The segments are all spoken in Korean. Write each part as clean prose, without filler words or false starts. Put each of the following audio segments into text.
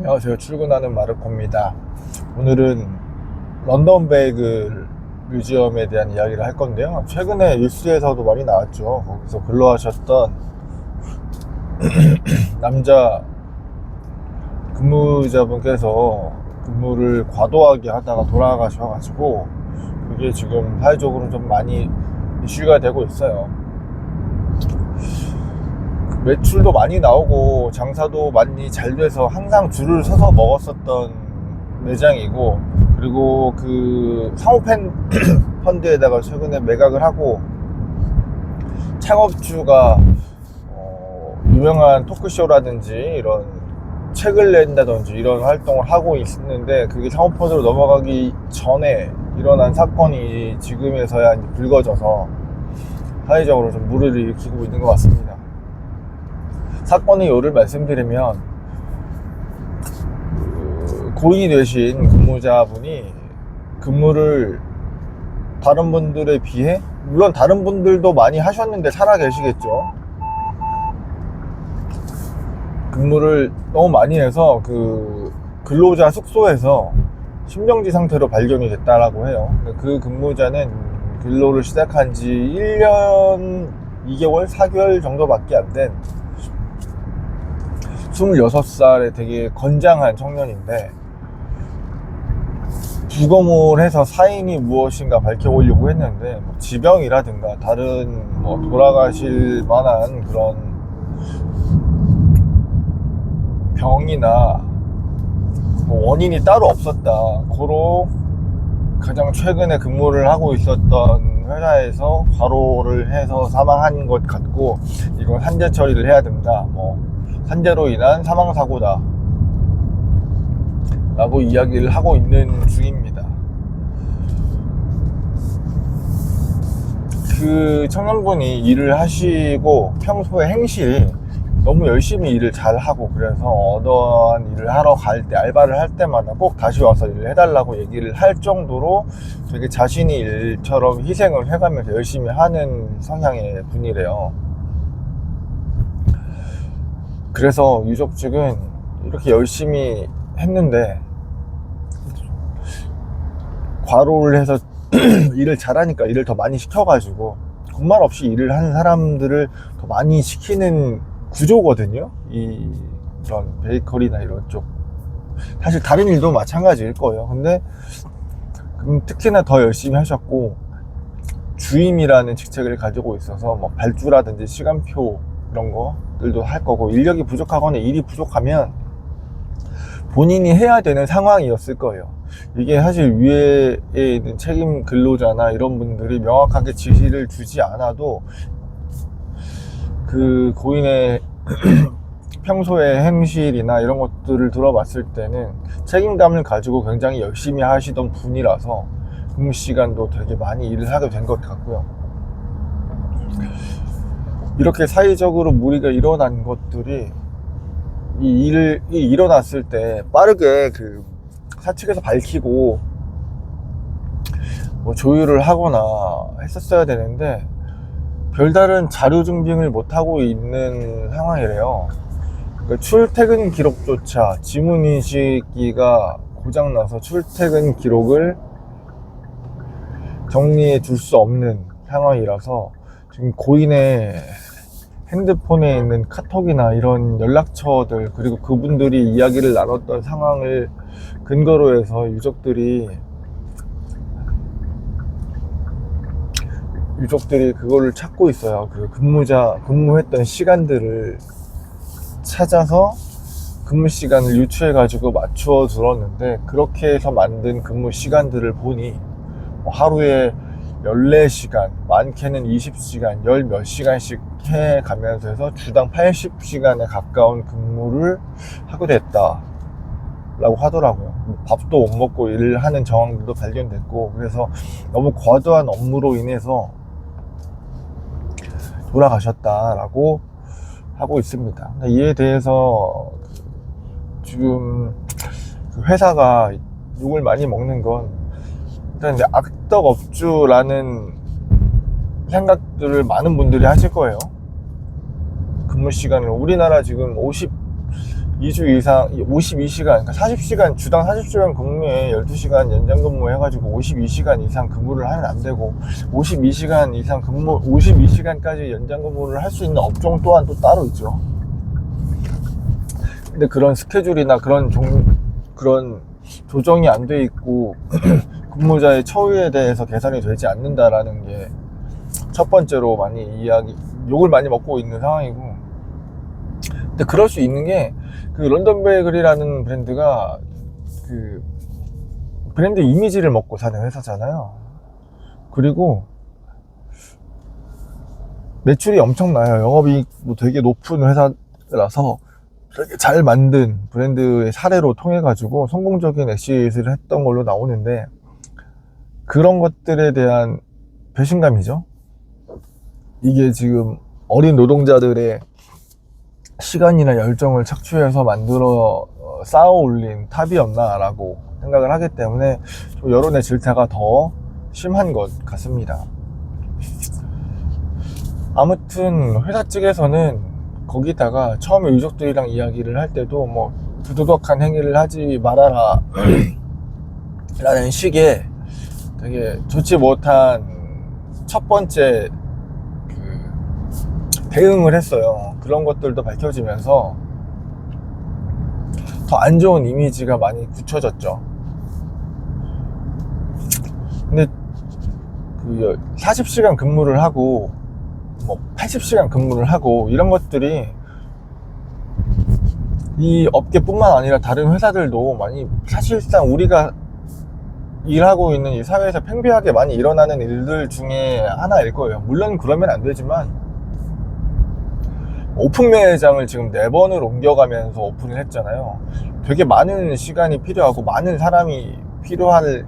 안녕하세요. 출근하는 마르코입니다. 오늘은 런던 베이글 뮤지엄에 대한 이야기를 할 건데요. 최근에 뉴스에서도 많이 나왔죠. 거기서 근로하셨던 남자 근무자분께서 근무를 과도하게 하다가 돌아가셔가지고 그게 지금 사회적으로 좀 많이 이슈가 되고 있어요. 매출도 많이 나오고 장사도 많이 잘 돼서 항상 줄을 서서 먹었었던 매장이고, 그리고 그 사모펀 펀드에다가 최근에 매각을 하고 창업주가 유명한 토크쇼라든지 이런 책을 낸다든지 이런 활동을 하고 있는데, 그게 사모펀드로 넘어가기 전에 일어난 사건이 지금에서야 불거져서 사회적으로 좀 물을 일으키고 있는 것 같습니다. 사건의 요를 말씀드리면, 고인이 되신 근무자분이 근무를 다른 분들에 비해, 물론 다른 분들도 많이 하셨는데 살아 계시겠죠. 근무를 너무 많이 해서 그 근로자 숙소에서 심정지 상태로 발견이 됐다라고 해요. 그 근무자는 근로를 시작한 지 1년 2개월, 4개월 정도밖에 안 된 26살의 되게 건장한 청년인데, 부검을 해서 사인이 무엇인가 밝혀보려고 했는데, 뭐 지병이라든가 다른 뭐 돌아가실 만한 그런 병이나 뭐 원인이 따로 없었다. 고로 가장 최근에 근무를 하고 있었던 회사에서 과로를 해서 사망한 것 같고, 이건 산재 처리를 해야 된다. 뭐 산재로 인한 사망사고다 라고 이야기를 하고 있는 중입니다. 그 청년분이 일을 하시고 평소에 행실이 너무 열심히 일을 잘하고, 그래서 어떠한 일을 하러 갈 때, 알바를 할 때마다 꼭 다시 와서 일을 해달라고 얘기를 할 정도로 되게 자신이 일처럼 희생을 해가면서 열심히 하는 성향의 분이래요. 그래서 유족 측은 이렇게 열심히 했는데 과로를 해서 일을 잘하니까 일을 더 많이 시켜가지고 군말 없이 일을 하는 사람들을 더 많이 시키는 구조거든요. 이런 베이커리나 이런 쪽, 사실 다른 일도 마찬가지일 거예요. 근데 특히나 더 열심히 하셨고, 주임이라는 직책을 가지고 있어서 뭐 발주라든지 시간표 이런 것들도 할 거고, 인력이 부족하거나 일이 부족하면 본인이 해야 되는 상황이었을 거예요. 이게 사실 위에 있는 책임 근로자나 이런 분들이 명확하게 지시를 주지 않아도 그 고인의 평소의 행실이나 이런 것들을 들어봤을 때는 책임감을 가지고 굉장히 열심히 하시던 분이라서 근무 시간도 되게 많이 일을 하게 된 것 같고요. 이렇게 사회적으로 무리가 일어난 것들이, 이 일이 일어났을 때 빠르게 그 사측에서 밝히고 뭐 조율을 하거나 했었어야 되는데, 별다른 자료 증빙을 못하고 있는 상황이래요. 그러니까 출퇴근 기록조차 지문인식기가 고장나서 출퇴근 기록을 정리해 줄 수 없는 상황이라서, 지금 고인의 핸드폰에 있는 카톡이나 이런 연락처들, 그리고 그분들이 이야기를 나눴던 상황을 근거로 해서 유족들이 그거를 찾고 있어요. 그 근무했던 시간들을 찾아서 근무 시간을 유추해 가지고 맞추어 들었는데, 그렇게 해서 만든 근무 시간들을 보니 하루에 14시간, 많게는 20시간, 열 몇 시간씩 해 가면서 해서 주당 80시간에 가까운 근무를 하게 됐다 라고 하더라고요. 밥도 못 먹고 일을 하는 정황들도 발견됐고, 그래서 너무 과도한 업무로 인해서 돌아가셨다라고 하고 있습니다. 이에 대해서 지금 회사가 욕을 많이 먹는 건, 일단 이제 악덕업주라는 생각들을 많은 분들이 하실 거예요. 근무 시간을 우리나라 지금 2주 이상 52시간, 그러니까 40시간, 주당 40시간 근무에 12시간 연장 근무 해가지고 52시간 이상 근무를 하면 안 되고, 52시간 이상 근무, 52시간까지 연장 근무를 할 수 있는 업종 또한 또 따로 있죠. 근데 그런 스케줄이나 그런 조정이 안 돼 있고 근무자의 처우에 대해서 개선이 되지 않는다라는 게 첫 번째로 욕을 많이 먹고 있는 상황이고, 근데 그럴 수 있는 게 그 런던 베이글이라는 브랜드가 그 브랜드 이미지를 먹고 사는 회사잖아요. 그리고 매출이 엄청나요. 영업이익도 되게 높은 회사라서 되게 잘 만든 브랜드의 사례로 통해 가지고 성공적인 엑시트를 했던 걸로 나오는데, 그런 것들에 대한 배신감이죠. 이게 지금 어린 노동자들의 시간이나 열정을 착취해서 만들어 쌓아 올린 탑이었나 라고 생각을 하기 때문에 여론의 질타가 더 심한 것 같습니다. 아무튼 회사 측에서는 거기다가 처음에 유족들이랑 이야기를 할 때도 뭐 부도덕한 행위를 하지 말아라 라는 식의 되게 좋지 못한 첫 번째 대응을 했어요. 그런 것들도 밝혀지면서 더 안 좋은 이미지가 많이 굳혀졌죠. 근데 그 40시간 근무를 하고 뭐 80시간 근무를 하고 이런 것들이 이 업계뿐만 아니라 다른 회사들도 많이, 사실상 우리가 일하고 있는 이 사회에서 팽배하게 많이 일어나는 일들 중에 하나일 거예요. 물론 그러면 안 되지만, 오픈 매장을 지금 4번을 옮겨가면서 오픈을 했잖아요. 되게 많은 시간이 필요하고 많은 사람이 필요한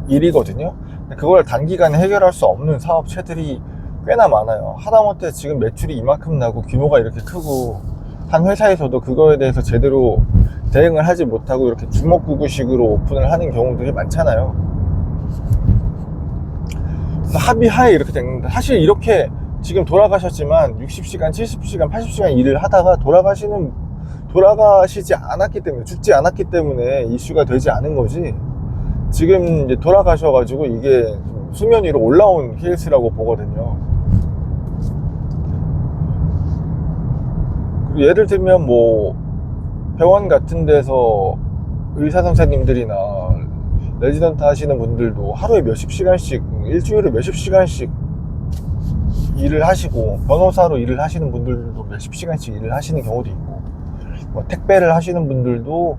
일이거든요. 그걸 단기간에 해결할 수 없는 사업체들이 꽤나 많아요. 하다못해 지금 매출이 이만큼 나고 규모가 이렇게 크고 한 회사에서도 그거에 대해서 제대로 대응을 하지 못하고 이렇게 주먹구구식으로 오픈을 하는 경우들이 많잖아요. 그래서 합의하에 이렇게 된 건데, 사실 이렇게 지금 돌아가셨지만 60시간, 70시간, 80시간 일을 하다가 돌아가시지 않았기 때문에, 죽지 않았기 때문에 이슈가 되지 않은 거지, 지금 이제 돌아가셔가지고 이게 수면 위로 올라온 케이스라고 보거든요. 그리고 예를 들면 뭐 병원 같은 데서 의사 선생님들이나 레지던트 하시는 분들도 하루에 몇십 시간씩, 일주일에 몇십 시간씩 일을 하시고, 변호사로 일을 하시는 분들도 몇십 시간씩 일을 하시는 경우도 있고, 뭐 택배를 하시는 분들도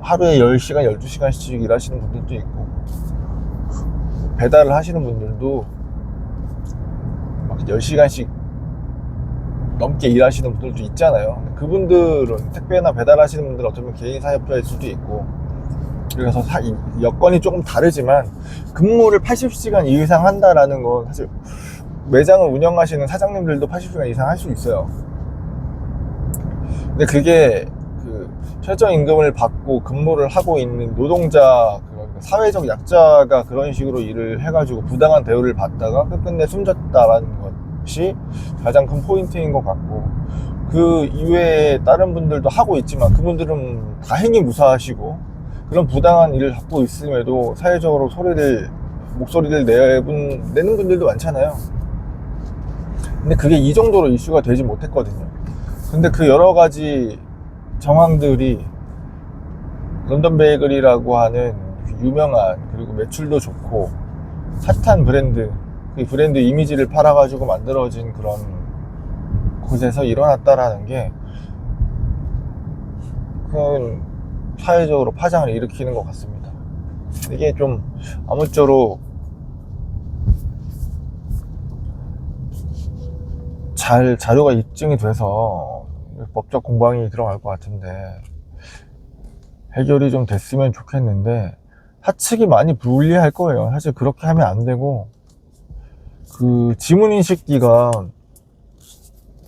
하루에 10시간, 12시간씩 일하시는 분들도 있고, 배달을 하시는 분들도 막 10시간씩 넘게 일하시는 분들도 있잖아요. 그분들은, 택배나 배달하시는 분들은 어쩌면 개인 사업자일 수도 있고, 그래서 여건이 조금 다르지만 근무를 80시간 이상 한다라는 건, 사실 매장을 운영하시는 사장님들도 80시간 이상 할 수 있어요. 근데 그게 그 최저임금을 받고 근무를 하고 있는 노동자, 사회적 약자가 그런 식으로 일을 해가지고 부당한 대우를 받다가 끝끝내 숨졌다라는 것이 가장 큰 포인트인 것 같고, 그 이외에 다른 분들도 하고 있지만 그분들은 다행히 무사하시고, 그런 부당한 일을 갖고 있음에도 사회적으로 목소리를 내는 분들도 많잖아요. 근데 그게 이 정도로 이슈가 되지 못했거든요. 근데 그 여러 가지 정황들이 런던 베이글이라고 하는 유명한, 그리고 매출도 좋고 핫한 브랜드, 그 브랜드 이미지를 팔아가지고 만들어진 그런 곳에서 일어났다라는 게 큰 사회적으로 파장을 일으키는 것 같습니다. 이게 좀 아무쪼록 잘 자료가 입증이 돼서 법적 공방이 들어갈 것 같은데, 해결이 좀 됐으면 좋겠는데, 사측이 많이 불리할 거예요. 사실 그렇게 하면 안 되고, 그 지문인식기가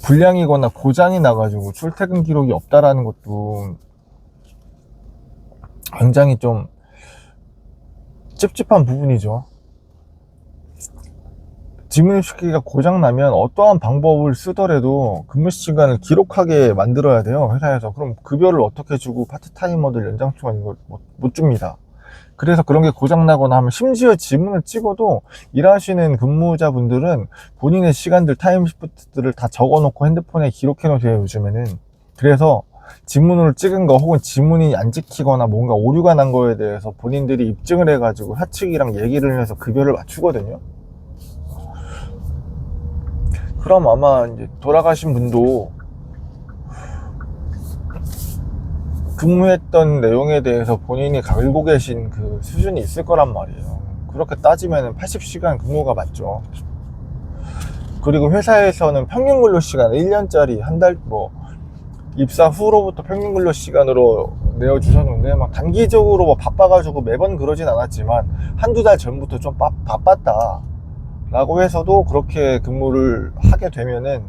불량이거나 고장이 나가지고 출퇴근 기록이 없다라는 것도 굉장히 좀 찝찝한 부분이죠. 직무유식기가 고장나면 어떠한 방법을 쓰더라도 근무 시간을 기록하게 만들어야 돼요, 회사에서. 그럼 급여를 어떻게 주고 파트타이머들 연장 초과 이거 못 줍니다. 그래서 그런 게 고장나거나 하면 심지어 지문을 찍어도 일하시는 근무자분들은 본인의 시간들, 타임시프트들을 다 적어놓고 핸드폰에 기록해 놓으세요, 요즘에는. 그래서 지문으로 찍은 거 혹은 지문이 안 찍히거나 뭔가 오류가 난 거에 대해서 본인들이 입증을 해가지고 사측이랑 얘기를 해서 급여를 맞추거든요. 그럼 아마 이제 돌아가신 분도 근무했던 내용에 대해서 본인이 알고 계신 그 수준이 있을 거란 말이에요. 그렇게 따지면 80시간 근무가 맞죠. 그리고 회사에서는 평균 근로 시간 1년짜리 한 달 입사 후로부터 평균 근로 시간으로 내어주셨는데 막 단기적으로 뭐 바빠가지고 매번 그러진 않았지만 한두 달 전부터 좀 바빴다 라고 해서도 그렇게 근무를 하게 되면은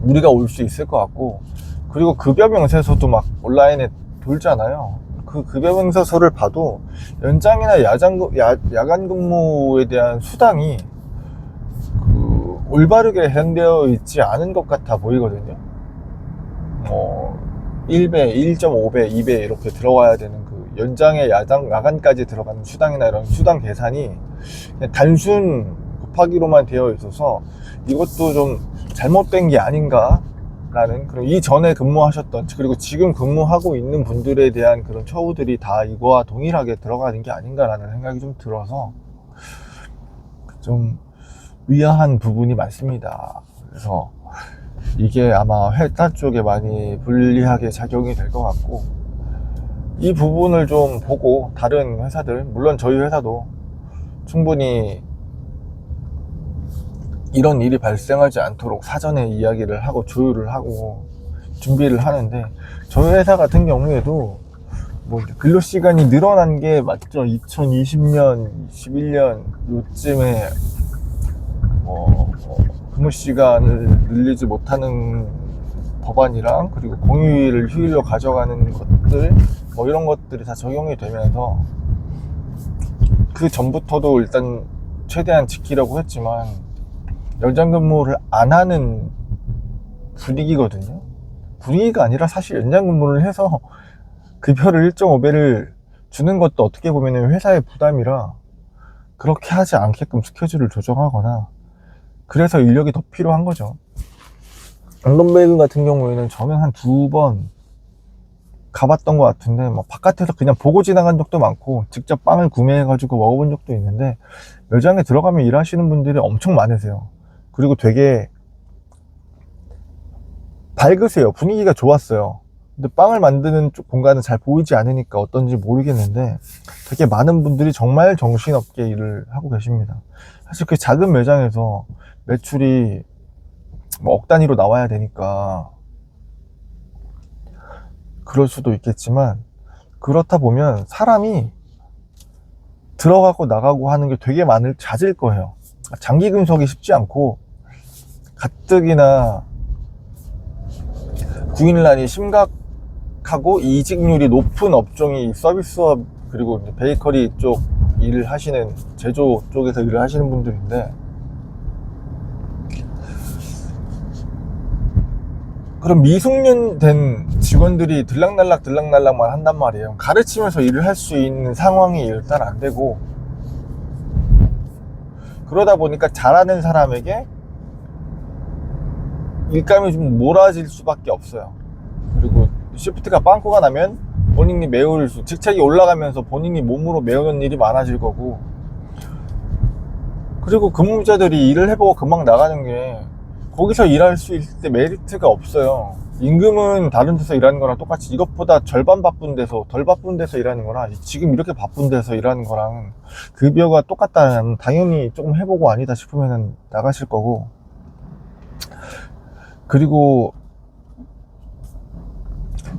무리가 올 수 있을 것 같고, 그리고 급여 명세서도 막 온라인에 돌잖아요. 그 급여 명세서를 봐도 연장이나 야간 근무에 대한 수당이 올바르게 해당되어 있지 않은 것 같아 보이거든요. 1배, 1.5배, 2배 이렇게 들어가야 되는 그 연장에 야간까지 들어가는 수당이나 이런 수당 계산이 그냥 단순 곱하기로만 되어 있어서 이것도 좀 잘못된 게 아닌가 라는, 그리고 이전에 근무하셨던 그리고 지금 근무하고 있는 분들에 대한 그런 처우들이 다 이거와 동일하게 들어가는 게 아닌가라는 생각이 좀 들어서 좀 의아한 부분이 많습니다. 그래서 이게 아마 회사 쪽에 많이 불리하게 작용이 될 것 같고, 이 부분을 좀 보고 다른 회사들, 물론 저희 회사도 충분히 이런 일이 발생하지 않도록 사전에 이야기를 하고 조율을 하고 준비를 하는데, 저희 회사 같은 경우에도 뭐 근로시간이 늘어난 게 맞죠. 2020년, 21년 요쯤에 근무시간을 늘리지 못하는 법안이랑 그리고 공휴일을 휴일로 가져가는 것들 이런 것들이 다 적용이 되면서 그 전부터도 일단 최대한 지키려고 했지만 연장 근무를 안 하는 분위기거든요. 분위기가 아니라 사실 연장 근무를 해서 급여를 1.5배를 주는 것도 어떻게 보면 회사의 부담이라 그렇게 하지 않게끔 스케줄을 조정하거나, 그래서 인력이 더 필요한 거죠. 런던베이글 같은 경우에는 저는 한 2번 가봤던 것 같은데, 바깥에서 그냥 보고 지나간 적도 많고 직접 빵을 구매해가지고 먹어본 적도 있는데, 매장에 들어가면 일하시는 분들이 엄청 많으세요. 그리고 되게 밝으세요. 분위기가 좋았어요. 근데 빵을 만드는 쪽 공간은 잘 보이지 않으니까 어떤지 모르겠는데 되게 많은 분들이 정말 정신없게 일을 하고 계십니다. 사실 그 작은 매장에서 매출이 억 단위로 나와야 되니까 그럴 수도 있겠지만, 그렇다 보면 사람이 들어가고 나가고 하는 게 되게 잦을 거예요. 장기 근속이 쉽지 않고 가뜩이나 구인난이 심각하고 이직률이 높은 업종이 서비스업 그리고 베이커리 쪽 일을 하시는, 제조 쪽에서 일을 하시는 분들인데, 그럼 미숙련된 직원들이 들락날락만 한단 말이에요. 가르치면서 일을 할 수 있는 상황이 일단 안 되고, 그러다 보니까 잘하는 사람에게 일감이 좀 몰아질 수밖에 없어요. 그리고 시프트가 빵꾸가 나면 본인이 메울 직책이 올라가면서 본인이 몸으로 메우는 일이 많아질 거고, 그리고 근무자들이 일을 해보고 금방 나가는 게 거기서 일할 수 있을 때 메리트가 없어요. 임금은 다른 데서 일하는 거랑 똑같이 이것보다 절반 바쁜 데서, 덜 바쁜 데서 일하는 거랑 지금 이렇게 바쁜 데서 일하는 거랑 급여가 똑같다면 당연히 조금 해보고 아니다 싶으면 나가실 거고, 그리고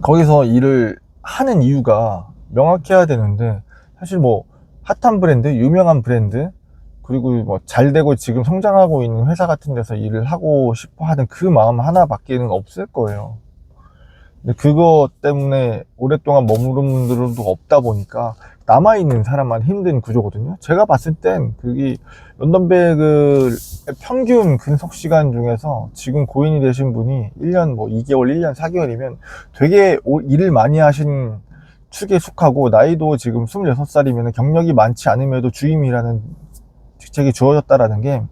거기서 일을 하는 이유가 명확해야 되는데, 사실 핫한 브랜드, 유명한 브랜드, 그리고 잘 되고 지금 성장하고 있는 회사 같은 데서 일을 하고 싶어 하는 그 마음 하나밖에는 없을 거예요. 근데 그거 때문에 오랫동안 머무른 분들도 없다 보니까 남아있는 사람만 힘든 구조거든요. 제가 봤을 땐 그게 런던백을 평균 근속 시간 중에서 지금 고인이 되신 분이 1년 뭐 2개월, 1년 4개월이면 되게 일을 많이 하신 축에 속하고, 나이도 지금 26살이면 경력이 많지 않음에도 주임이라는 직책이 주어졌다라는 게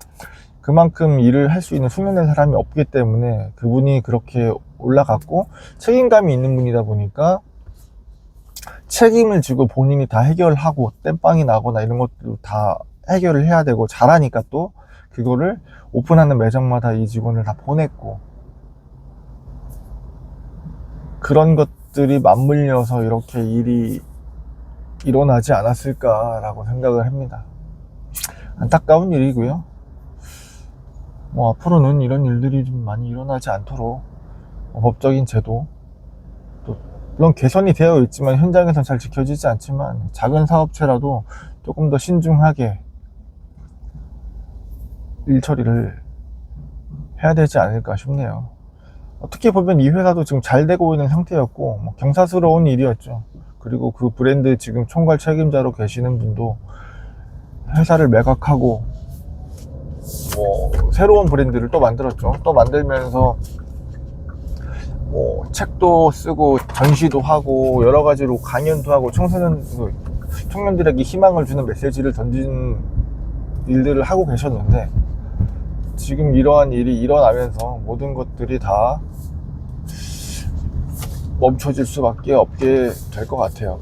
그만큼 일을 할 수 있는 숙련된 사람이 없기 때문에 그분이 그렇게 올라갔고, 책임감이 있는 분이다 보니까 책임을 지고 본인이 다 해결하고 땜빵이 나거나 이런 것도 다 해결을 해야 되고, 잘하니까 또 그거를 오픈하는 매장마다 이 직원을 다 보냈고, 그런 것들이 맞물려서 이렇게 일이 일어나지 않았을까라고 생각을 합니다. 안타까운 일이고요. 뭐 앞으로는 이런 일들이 좀 많이 일어나지 않도록 법적인 제도, 또 물론 개선이 되어 있지만 현장에선 잘 지켜지지 않지만 작은 사업체라도 조금 더 신중하게 일 처리를 해야 되지 않을까 싶네요. 어떻게 보면 이 회사도 지금 잘 되고 있는 상태였고, 뭐 경사스러운 일이었죠. 그리고 그 브랜드 지금 총괄 책임자로 계시는 분도 회사를 매각하고 뭐 새로운 브랜드를 또 만들었죠. 또 만들면서 뭐 책도 쓰고 전시도 하고 여러 가지로 강연도 하고 청년들에게 희망을 주는 메시지를 던진 일들을 하고 계셨는데, 지금 이러한 일이 일어나면서 모든 것들이 다 멈춰질 수밖에 없게 될 것 같아요.